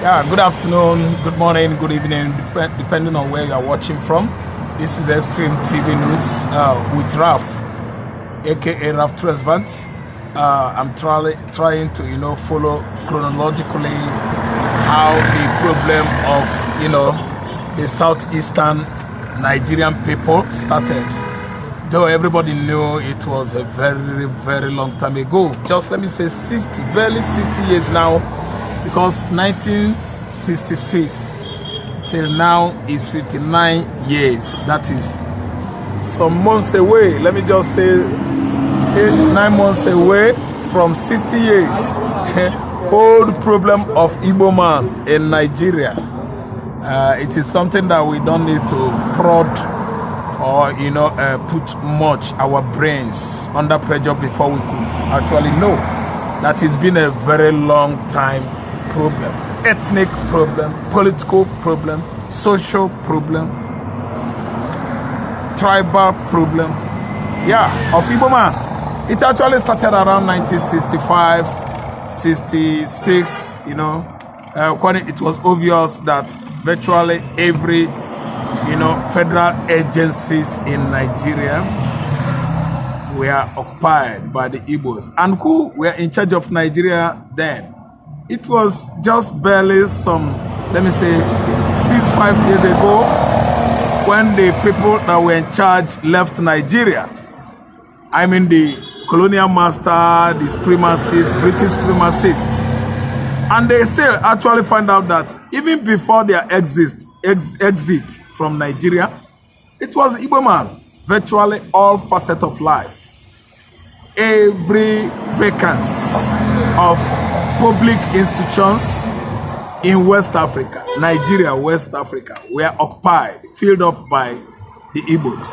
Yeah, good afternoon, good morning, good evening, depending on where you are watching from. This is Extreme TV News with Raf, aka Raf Tresvant. I'm trying to, follow chronologically how the problem of, the southeastern Nigerian people started. Though everybody knew it was a very, very long time ago. Just let me say 60, barely 60 years now. Because 1966 till now is 59 years. That is some months away. Let me just say 9 months away from 60 years. Old problem of Igbo man in Nigeria. It is something that we don't need to prod or put much our brains under pressure before we could actually know that it's been a very long time problem, ethnic problem, political problem, social problem, tribal problem. Yeah, of Igbo man. It actually started around 1965, 66, when it was obvious that virtually every, federal agencies in Nigeria were occupied by the Igbos. And who were in charge of Nigeria then? It was just barely some, let me say, 5 years ago when the people that were in charge left Nigeria. I mean the colonial master, the supremacists, British supremacists. And they still actually find out that even before their exit from Nigeria, it was Igbo man, virtually all facets of life. Every vacancy of public institutions in West Africa, Nigeria, West Africa, were occupied, filled up by the Igbos.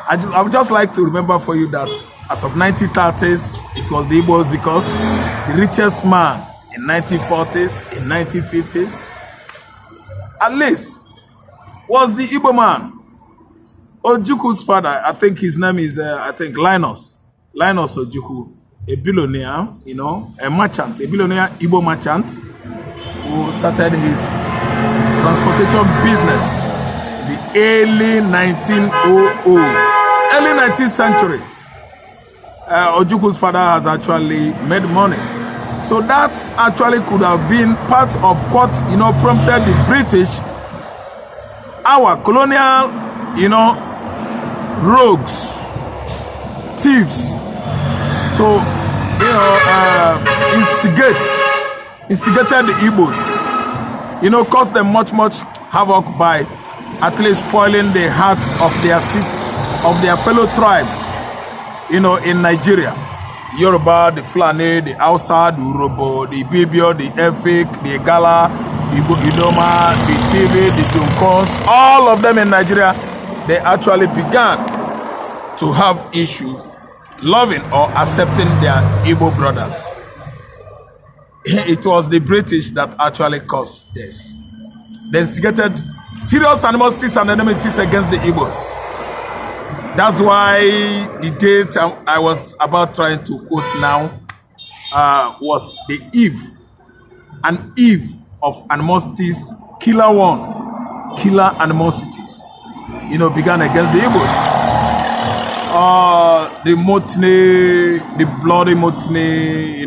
I would just like to remember for you that as of 1930s, it was the Igbos because the richest man in 1940s, in 1950s, at least, was the Igbo man. Ojuku's father, I think his name is, Linus Ojuku. A billionaire, a merchant, a billionaire Igbo merchant who started his transportation business in the early 19th centuries. Ojuku's father has actually made money. So that actually could have been part of what, prompted the British, our colonial, rogues, thieves, to instigated the Igbos, caused them much havoc by at least spoiling the hearts of their fellow tribes, in Nigeria. Yoruba, the Fulani, the Hausa, the Urobo, the Ibibio, the Efik, the Igala, the Idoma, the TV, the Junkos, all of them in Nigeria, they actually began to have issue loving or accepting their Igbo brothers. It was the British that actually caused this. They instigated serious animosities and enmities against the Igbos. That's why the date I was about trying to quote now was the eve of animosities, killer animosities, began against the Igbos. The Mutiny, the bloody Mutiny,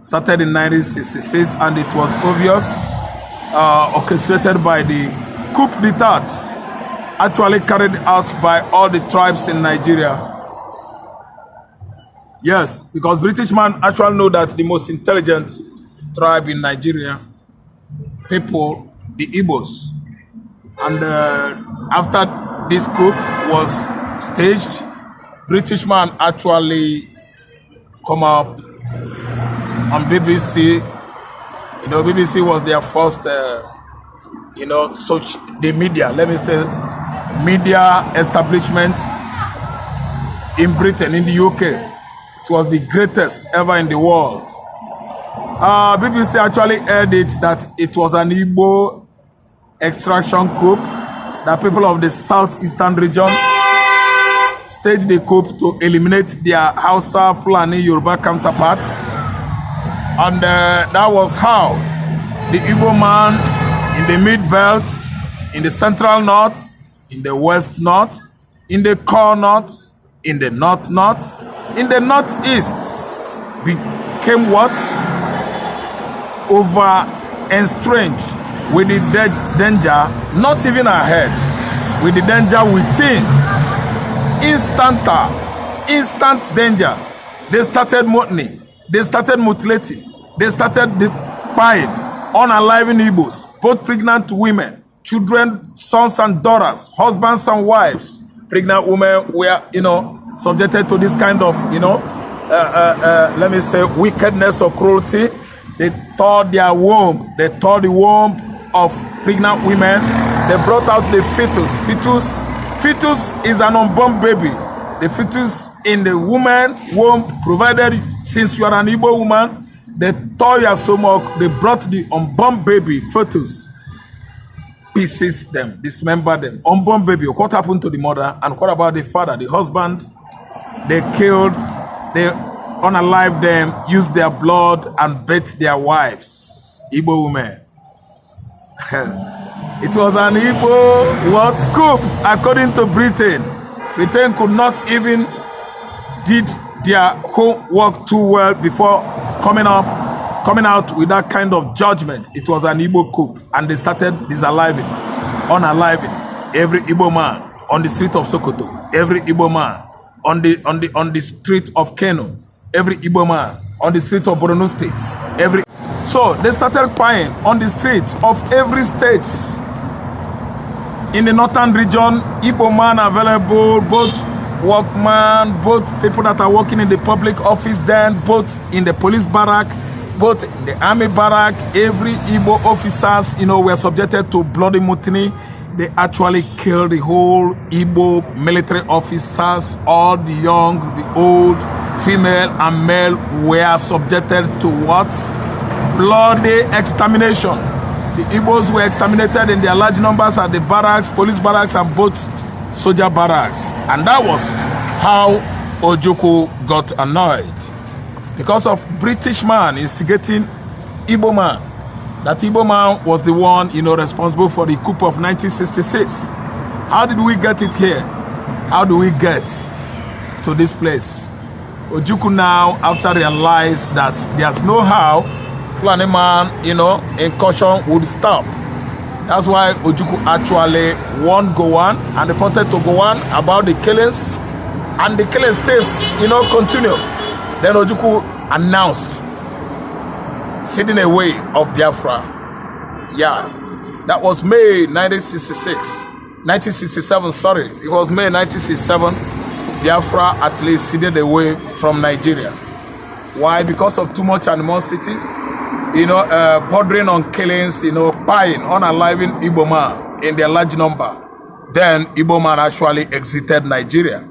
started in 1966, and it was obvious, orchestrated by the coup d'etat, actually carried out by all the tribes in Nigeria. Yes, because British man actually know that the most intelligent tribe in Nigeria, people, the Igbos. And after this coup was staged, British man actually come up on BBC. BBC was their first, the media, let me say, media establishment in Britain, in the UK. It was the greatest ever in the world. BBC actually aired it that it was an Igbo extraction coup, that people of the southeastern region staged the coup to eliminate their Hausa, Fulani, Yoruba counterparts. And that was how the Igbo man in the mid-belt, in the central north, in the west north, in the core north, in the north-north, in the northeast, became what? Over-estranged with the danger, not even ahead, with the danger within. Instant danger. They started mutiny. They started mutilating. They started spying, unaliving Igbos, both pregnant women, children, sons and daughters, husbands and wives. Pregnant women were, subjected to this kind of, let me say, wickedness or cruelty. They tore their womb. They tore the womb of pregnant women. They brought out the fetus. Fetus is an unborn baby. The fetus in the woman womb, provided since you are an Igbo woman, they tore your stomach. They brought the unborn baby, fetus, pieces them, dismembered them. Unborn baby. What happened to the mother? And what about the father, the husband? They killed, they unalived them, used their blood, and beat their wives. Igbo women. It was an Igbo coup, according to Britain. Britain could not even did their homework too well before coming out with that kind of judgment. It was an Igbo coup, and they started unaliving every Igbo man on the street of Sokoto, every Igbo man on the street of Kano, every Igbo man on the street of Borno State, So they started spying on the streets of every state. In the northern region, Igbo man available, both workmen, both people that are working in the public office, then both in the police barrack, both in the army barrack. Every Igbo officers, were subjected to bloody mutiny. They actually killed the whole Igbo military officers. All the young, the old, female and male were subjected to what? Bloody extermination. The Igbos were exterminated in their large numbers at the barracks, police barracks, and both soldier barracks. And that was how Ojukwu got annoyed. Because of British man instigating Igbo man. That Igbo man was the one, responsible for the coup of 1966. How did we get it here? How do we get to this place? Ojukwu now, after realized that there's no how Fulani man, incursion would stop. That's why Ojukwu actually warned Gowon and reported to Gowon about the killings, and the killing still, continue. Then Ojukwu announced sitting away of Biafra. Yeah, that was May 1967, sorry. It was May 1967. Biafra at least ceded away from Nigeria. Why? Because of too much animosities. Bordering on killings, spying, unaliving Igbo man in their large number. Then Igbo man actually exited Nigeria,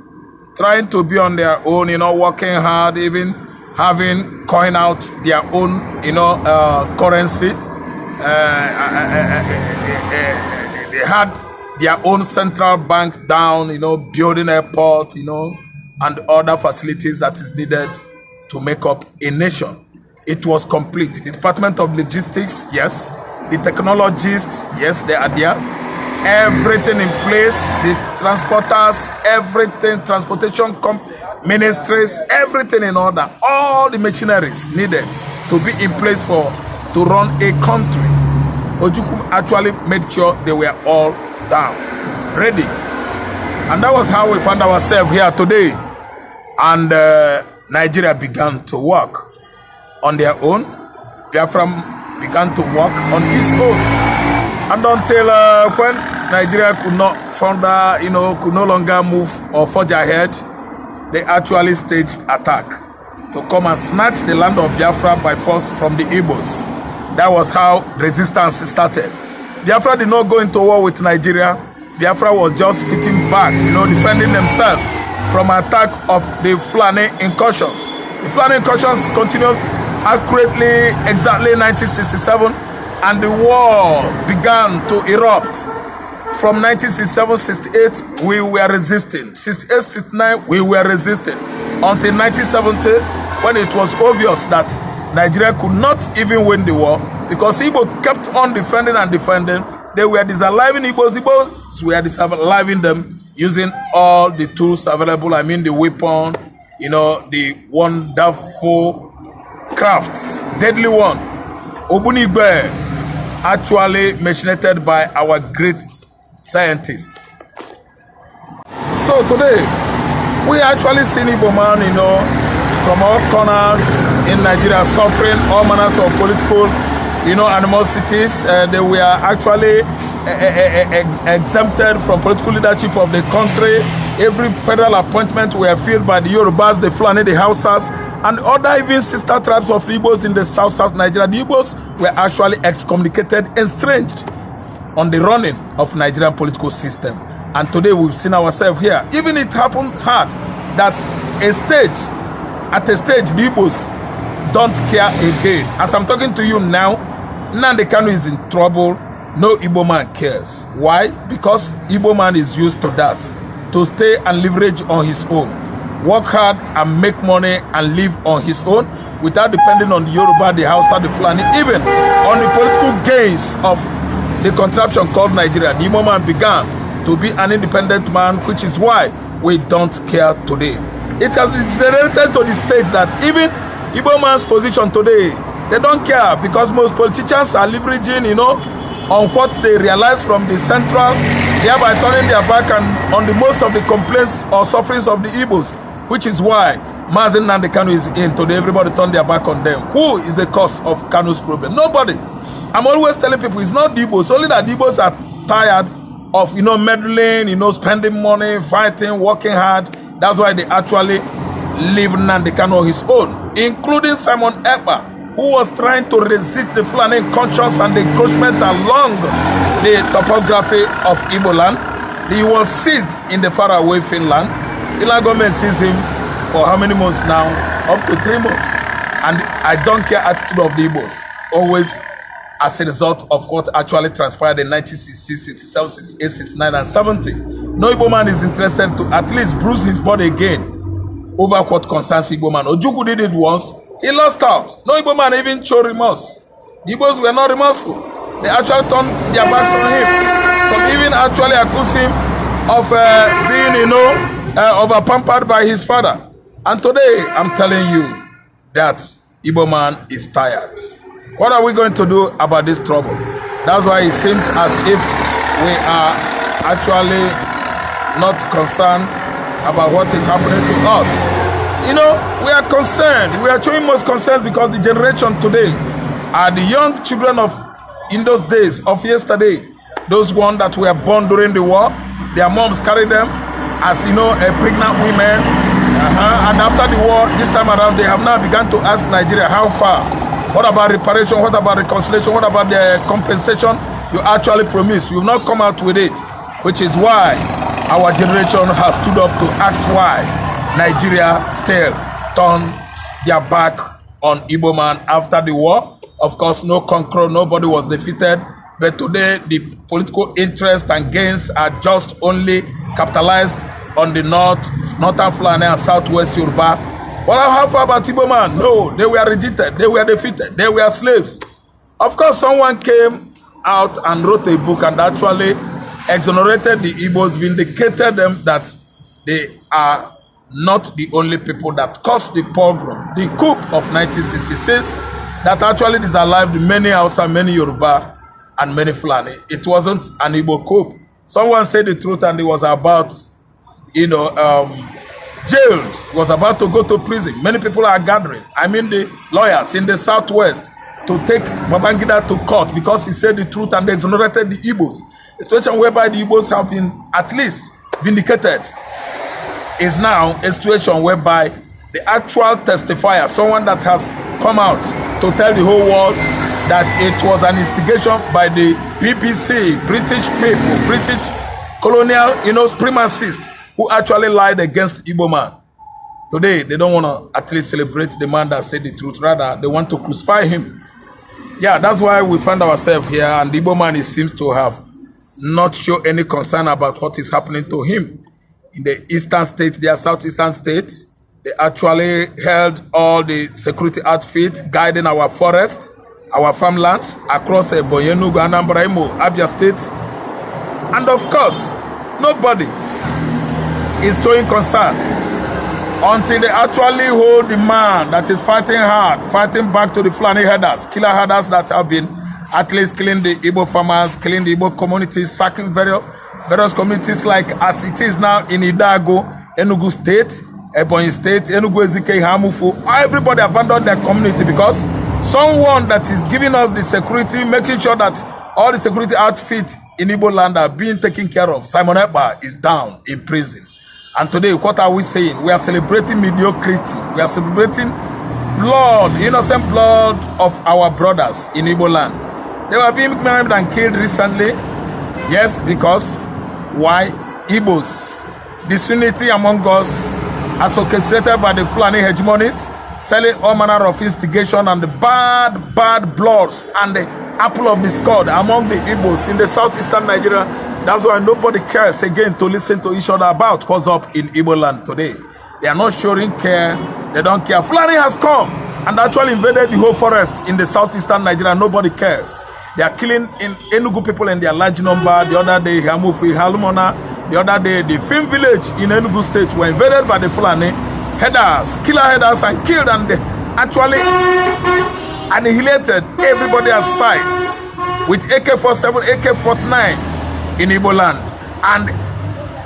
trying to be on their own, working hard, even coin out their own, currency. They had their own central bank down, building airport, and other facilities that is needed to make up a nation. It was complete. The Department of Logistics, yes. The technologists, yes, they are there. Everything in place. The transporters, everything, transportation ministries, everything in order. All the machineries needed to be in place to run a country. Ojukwu actually made sure they were all down, ready. And that was how we found ourselves here today. And Nigeria began to work on their own. Biafra began to work on its own. And until when Nigeria could not further, could no longer move or forge ahead, they actually staged attack to come and snatch the land of Biafra by force from the Igbos. That was how resistance started. Biafra did not go into war with Nigeria. Biafra was just sitting back, defending themselves from attack of the Fulani incursions. The Fulani incursions continued accurately, exactly 1967, and the war began to erupt. From 1967-68, we were resisting. 68-69, we were resisting. Until 1970, when it was obvious that Nigeria could not even win the war, Because Igbo kept on defending and defending. They were disaliving Igbos. Igbos were disaliving them using all the tools available. I mean, the weapon, you know, the wonderful crafts, deadly one. Obunigbe, actually machinated by our great scientists. So today, we actually see Igbo man, you know, from all corners in Nigeria suffering all manners of political, you know, animosities. They were actually exempted from political leadership of the country. Every federal appointment were filled by the Yorubas, the Fulani, the Hausas, and other even sister tribes of Igbos in the south Nigeria. The Igbos were actually excommunicated, estranged on the running of Nigerian political system. And today we've seen ourselves here. Even it happened hard that at a stage, the Igbos don't care again. As I'm talking to you now, Nnamdi Kanu is in trouble. No Igbo man cares. Why? Because Igbo man is used to that. To stay and leverage on his own. Work hard and make money and live on his own without depending on the Yoruba, the Hausa, the Fulani, even on the political gains of the contraption called Nigeria. The Igbo man began to be an independent man, which is why we don't care today. It has degenerated to the stage that even Igbo man's position today, they don't care because most politicians are leveraging, you know, on what they realize from the central, thereby turning their back on the most of the complaints or sufferings of the Igbos, which is why Mazi Nnamdi Kanu is in today. Everybody turn their back on them. Who is the cause of Kanu's problem? Nobody. I'm always telling people it's not the Igbos, only that the Igbos are tired of, you know, meddling, you know, spending money, fighting, working hard. That's why they actually leave Nnamdi Kanu on his own, including Simon Ekpa, who was trying to resist the Fulani conscience and the encroachment along the topography of Igbo land. He was seized in the faraway Finland. Finland government seized him for how many months now? Up to 3 months. And I don't care attitude of the Igbos, always as a result of what actually transpired in 1966, 67, 68, 69, and 70. No Igbo man is interested to at least bruise his body again over what concerns Igbo man. Ojukwu did it once. He lost out. No Igbo man even showed remorse. The Igbos were not remorseful. They actually turned their backs on him. Some even actually accused him of being, you know, over-pampered by his father. And today, I'm telling you that Igbo man is tired. What are we going to do about this trouble? That's why it seems as if we are actually not concerned about what is happening to us. You know, we are concerned. We are showing most concerns because the generation today are the young children of, in those days of yesterday, those ones that were born during the war. Their moms carried them as, you know, pregnant women. And after the war, this time around, they have now begun to ask Nigeria, how far? What about reparation? What about reconciliation? What about the compensation you actually promised? You have not come out with it, which is why our generation has stood up to ask why Nigeria still turned their back on Igbo man after the war. Of course, no conqueror, nobody was defeated. But today, the political interests and gains are just only capitalized on the northern Fulani and southwest Yoruba. Well, how far about Igbo man? No, they were rejected, they were defeated, they were slaves. Of course, someone came out and wrote a book and actually exonerated the Igbos, vindicated them that they are not the only people that caused the pogrom, the coup of 1966, that actually disallowed many Hausa, many Yoruba, and many Fulani. It wasn't an Igbo coup. Someone said the truth and it was about, you know, jailed, was about to go to prison. Many people are gathering. I mean the lawyers in the southwest to take Babangida to court because he said the truth and they exonerated the Igbos. A situation whereby the Igbos have been at least vindicated is now a situation whereby the actual testifier, someone that has come out to tell the whole world that it was an instigation by the BBC, British people, British colonial, you know, supremacists who actually lied against Igbo man. Today, they don't want to at least celebrate the man that said the truth. Rather, they want to crucify him. Yeah, that's why we find ourselves here, and the Igbo man, it seems to have not shown any concern about what is happening to him. In the eastern states, their southeastern states, they actually held all the security outfits guiding our forest. our farmlands across Ebonyi, Enugu, Anambra, Imo, Abia State. And of course, nobody is showing concern until they actually hold the man that is fighting hard, fighting back to the Fulani herders, killer herders that have been at least killing the Igbo farmers, killing the Igbo communities, sacking various communities like as it is now in Idago, Enugu State, Ebonyi State, Enugu Ezike, Hamufu. Everybody abandoned their community because someone that is giving us the security, making sure that all the security outfits in Igbo land are being taken care of. Simon Ekpa is down in prison. And today, what are we saying? We are celebrating mediocrity. We are celebrating blood, innocent blood of our brothers in Igbo land. They were being maimed and killed recently. Yes, because why? Igbos. Disunity among us, associated by the Fulani hegemonies, selling all manner of instigation and the bad bloods and the apple of discord among the Igbos in the southeastern Nigeria. That's why nobody cares again to listen to each other about what's up in Igbo land today. They are not showing care. They don't care. Fulani has come and actually invaded the whole forest in the southeastern Nigeria. Nobody cares. They are killing in Enugu people in their large number. The other day, Hamufi, Halmona. The other day, the film village in Enugu State were invaded by the Fulani headers, killer headers, and killed, and they actually annihilated everybody at sites with AK-47, AK-49 in Igbo land. And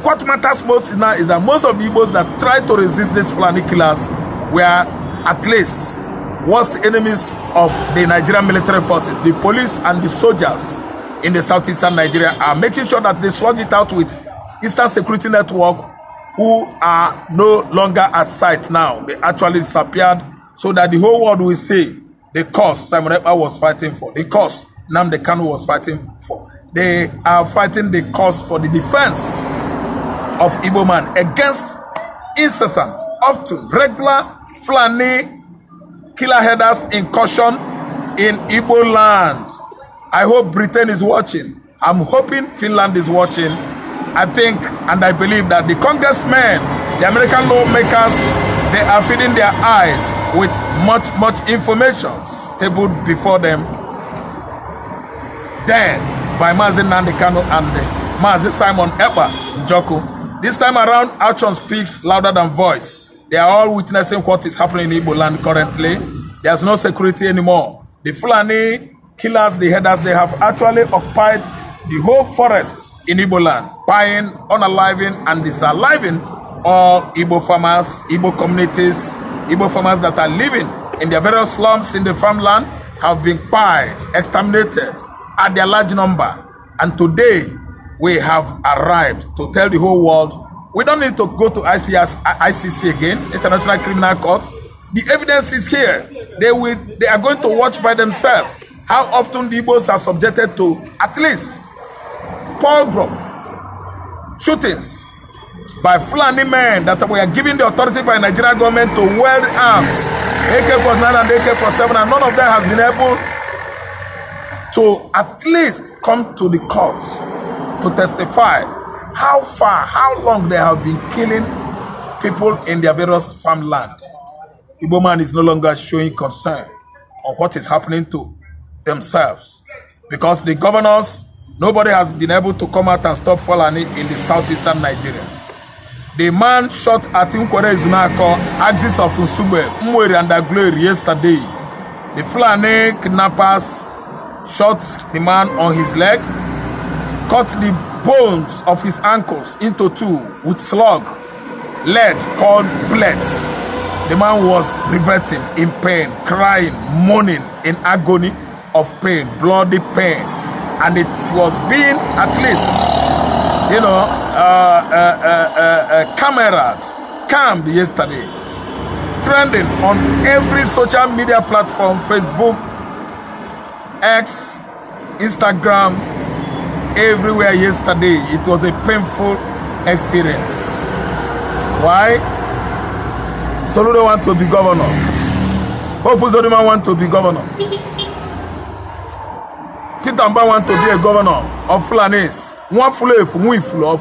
what matters most now is that most of the Igbos that tried to resist these Fulani killers were at least worst enemies of the Nigerian military forces. The police and the soldiers in the southeastern Nigeria are making sure that they slug it out with Eastern Security Network, who are no longer at sight now. They actually disappeared so that the whole world will see the cause Simon Ekpa was fighting for, the cause Nnamdi Kanu was fighting for. They are fighting the cause for the defense of Igbo man against incessant, often regular Fulani killer headers incursion in Igbo land. I hope Britain is watching. I'm hoping Finland is watching. I think and I believe that the congressmen, the American lawmakers, they are feeding their eyes with much information tabled before them. Then, by Mazi Nnamdi Kanu and Mazi Simon Ekpa Njoku. This time around, action speaks louder than voice. They are all witnessing what is happening in Igbo land currently. There's no security anymore. The Fulani killers, the headers, they have actually occupied the whole forest in Igbo land, buying, unaliving, and disaliving all Igbo farmers, Igbo communities, Igbo farmers that are living in their various slums in the farmland have been pied, exterminated at their large number. And today, we have arrived to tell the whole world, we don't need to go to ICC again, International Criminal Court. The evidence is here. They are going to watch by themselves how often the Igbos are subjected to at least pogrom shootings by Fulani men that were given the authority by Nigerian government to wield arms, AK-49 and AK-47, and none of them has been able to at least come to the court to testify how far, how long they have been killing people in their various farmland. Igbo man is no longer showing concern on what is happening to themselves because the governors, nobody has been able to come out and stop Fulani in the southeastern Nigeria. The man shot at Nkwere Izunako, axis of Nsugbe, Mwere and Agloeri yesterday. The Fulani kidnappers shot the man on his leg, cut the bones of his ankles into two with slug, lead called bullets. The man was reverting in pain, crying, moaning in agony of pain, bloody pain. And it was being at least, cammed yesterday, trending on every social media platform, Facebook, X, Instagram, everywhere yesterday. It was a painful experience. Why? Soludo want to be governor. Hope Uzodima want to be governor. Peter Mba want to be a governor of Fulanis. One Fule of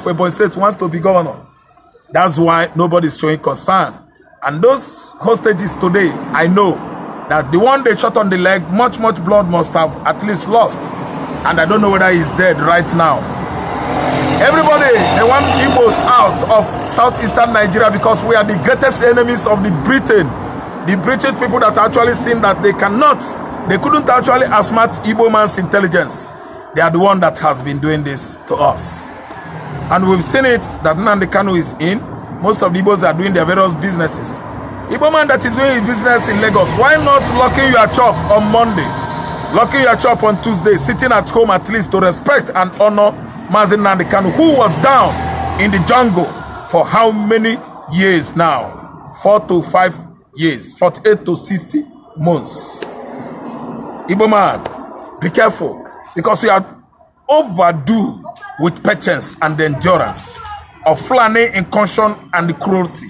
Ebonyi State wants to be governor. That's why nobody is showing concern. And those hostages today, I know that the one they shot on the leg, much blood must have at least lost. And I don't know whether he's dead right now. Everybody, they want Igbos out of southeastern Nigeria because we are the greatest enemies of the Britain. The British people that actually seen that they couldn't actually outsmart Igbo man's intelligence. They are the one that has been doing this to us. And we've seen it that Nnamdi Kanu is in. Most of the Igbos are doing their various businesses. Igbo man that is doing his business in Lagos, why not locking your shop on Monday? Locking your shop on Tuesday, sitting at home at least to respect and honor Mazi Nnamdi Kanu, who was down in the jungle for how many years now? 4 to 5 years, 48 to 60 months. Igbo man, be careful, because you are overdue with patience and endurance of Fulani incursion and the cruelty,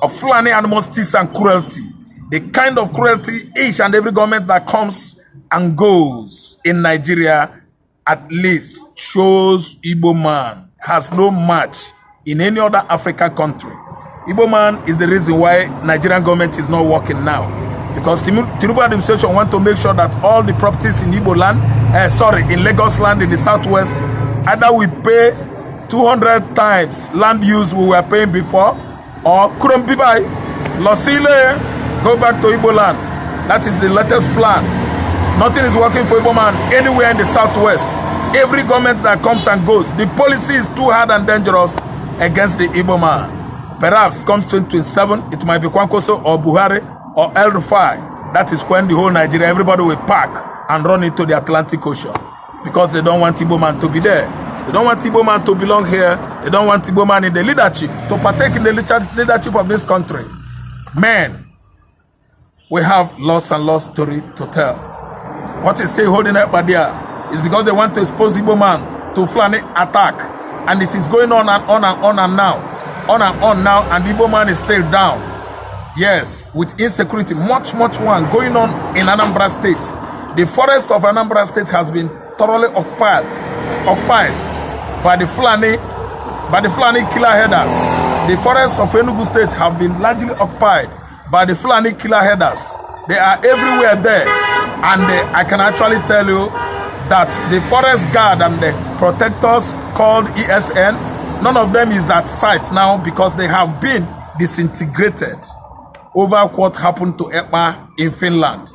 of Fulani animosities and cruelty, the kind of cruelty each and every government that comes and goes in Nigeria at least shows Igbo man has no match in any other African country. Igbo man is the reason why Nigerian government is not working now, because Tinubu administration want to make sure that all the properties in Igbo land, in Lagos land in the southwest, either we pay 200 times land use we were paying before, or Kurumbibai, Losile, go back to Igbo land. That is the latest plan. Nothing is working for Igbo man anywhere in the southwest. Every government that comes and goes, the policy is too hard and dangerous against the Igbo man. Perhaps comes 2027, it might be Kwankwaso or Buhari or El Rufai. That is when the whole Nigeria, everybody will pack and run into the Atlantic Ocean, because they don't want Igbo man to be there. They don't want Igbo man to belong here. They don't want Igbo man in the leadership, to partake in the leadership of this country. Man, we have lots and lots story to tell. What is still holding up there is because they want to expose Igbo man to Fulani attack. And it is going on and on and on and now. On and on now, and Igbo man is still down. Yes, with insecurity, much one going on in Anambra State. The forest of Anambra State has been thoroughly occupied by the Fulani killer headers. The forests of Enugu State have been largely occupied by the Fulani killer headers. They are everywhere there, and I can actually tell you that the forest guard and the protectors called ESN, none of them is at sight now, because they have been disintegrated over what happened to Ekpa in Finland.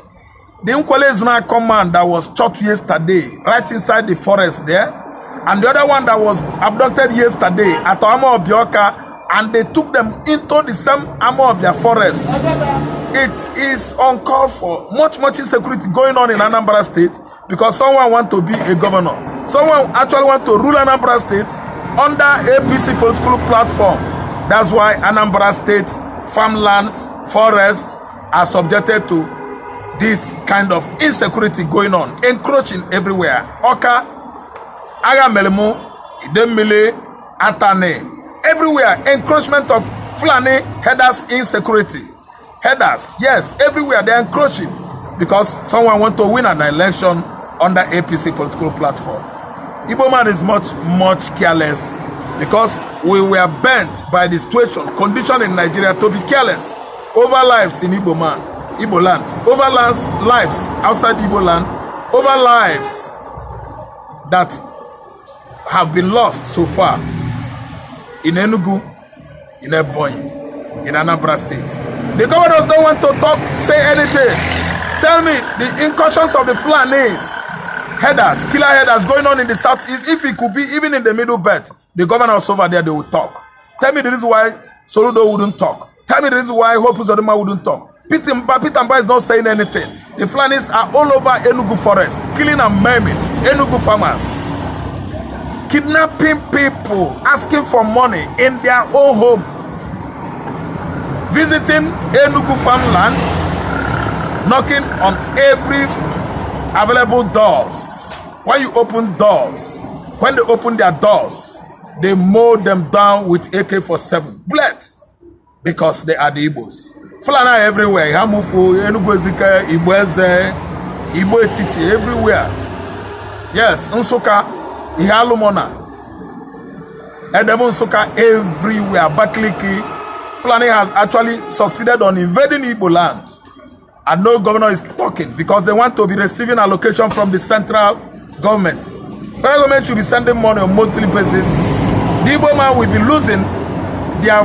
The Nkwale Zona command that was shot yesterday right inside the forest there, and the other one that was abducted yesterday at Amo Bioka, and they took them into the same Amo of their forest. It is uncalled for. Much insecurity going on in Anambra State, because someone wants to be a governor. Someone actually wants to rule Anambra State under APC political platform. That's why Anambra State farmlands, forests are subjected to this kind of insecurity going on, encroaching everywhere. Oka, Agamelemu, Idemile, Atane, everywhere, encroachment of Fulani headers insecurity. Headers, yes, everywhere they're encroaching, because someone wants to win an election under APC political platform. Igbo man is much careless, because we were bent by the situation, condition in Nigeria to be careless over lives in Igbo land, over lives outside Igbo land, over lives that have been lost so far in Enugu, in Ebonyi, in Anambra State. The governors don't want to talk, say anything. Tell me the incursions of the Fulanis, headers, killer headers going on in the southeast. If it could be even in the middle belt, the governors over there, they would talk. Tell me the reason why Soludo wouldn't talk. Tell me the reason why Hope Uzodinma wouldn't talk. Peter Mba is not saying anything. The Fulanis are all over Enugu forest, killing and maiming Enugu farmers, kidnapping people, asking for money in their own home, visiting Enugu farmland, knocking on every available doors. When you open doors, when they open their doors, they mow them down with AK-47 bullets, because they are the Igbos. Fulani everywhere. Hamufu, Enugu Ezike, Igbo Eze, Igbo Etiti, everywhere. Yes, Nsuka, Ihalumona, Edebo Nsuka, everywhere. Bakliki. Fulani has actually succeeded on invading Igbo land. And no governor is talking because they want to be receiving allocation from the central government. Federal government should be sending money on a monthly basis. The Igbo man will be losing their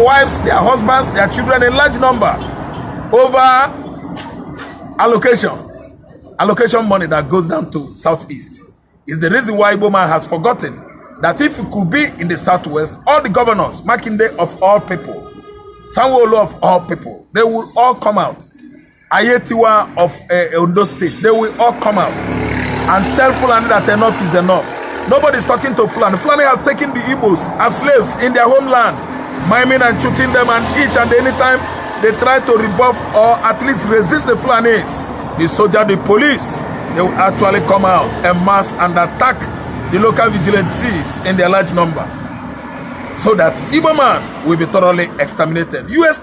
wives, their husbands, their children in large number over allocation money that goes down to southeast. Is the reason why Igbo man has forgotten that if he could be in the southwest, all the governors, Makinde of all people, Sanwo-Olu of all people, they will all come out. Ayetiwa of Ondo State, they will all come out and tell Fulani that enough is enough. Nobody is talking to Fulani. Fulani has taken the Igbos as slaves in their homeland, miming and shooting them, and each and any time they try to rebuff or at least resist the Fulanis, the soldier, the police, they will actually come out en masse and attack the local vigilantes in their large number, so that Igbo man will be thoroughly exterminated. US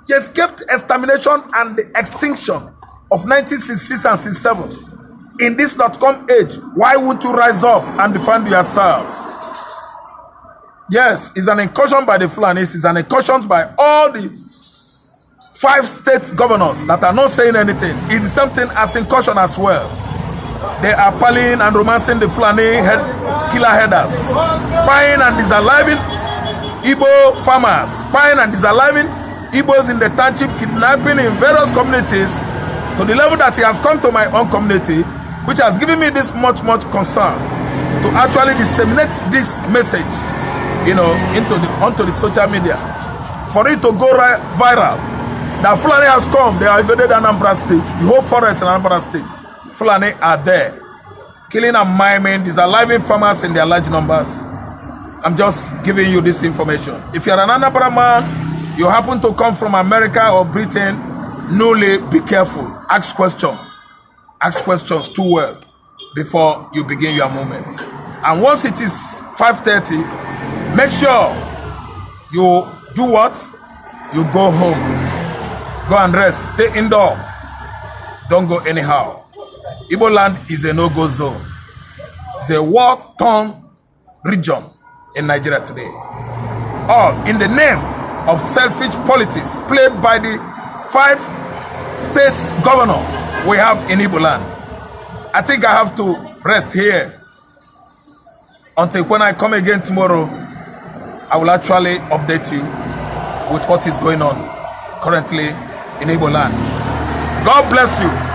escaped extermination and the extinction of 1966 and 67. In this .com age, why won't you rise up and defend yourselves? Yes, it's an incursion by the Fulanis, it's an incursion by all the 5 state governors that are not saying anything. It is something as incursion as well. They are palling and romancing the Fulani killer headers, spying and disaliving Igbo farmers, spying and disaliving Igbos in the township, kidnapping in various communities, to the level that he has come to my own community, which has given me this much concern to actually disseminate this message, onto the social media, for it to go viral. That Fulani has come, they have invaded Anambra State, the whole forest in Anambra State. Fulani are there, killing and maiming, disaliving farmers in their large numbers. I'm just giving you this information. If you're an Anambra man, you happen to come from America or Britain, newly, be careful. Ask questions. Ask questions too well before you begin your movement. And once it is 5:30, make sure you do what? You go home. Go and rest. Stay indoor. Don't go anyhow. Igbo land is a no-go zone. It's a war-torn region in Nigeria today. All in the name of selfish politics played by the 5 states governor we have in Igbo land. I think I have to rest here until when I come again tomorrow. I will actually update you with what is going on currently in Igbo land. God bless you.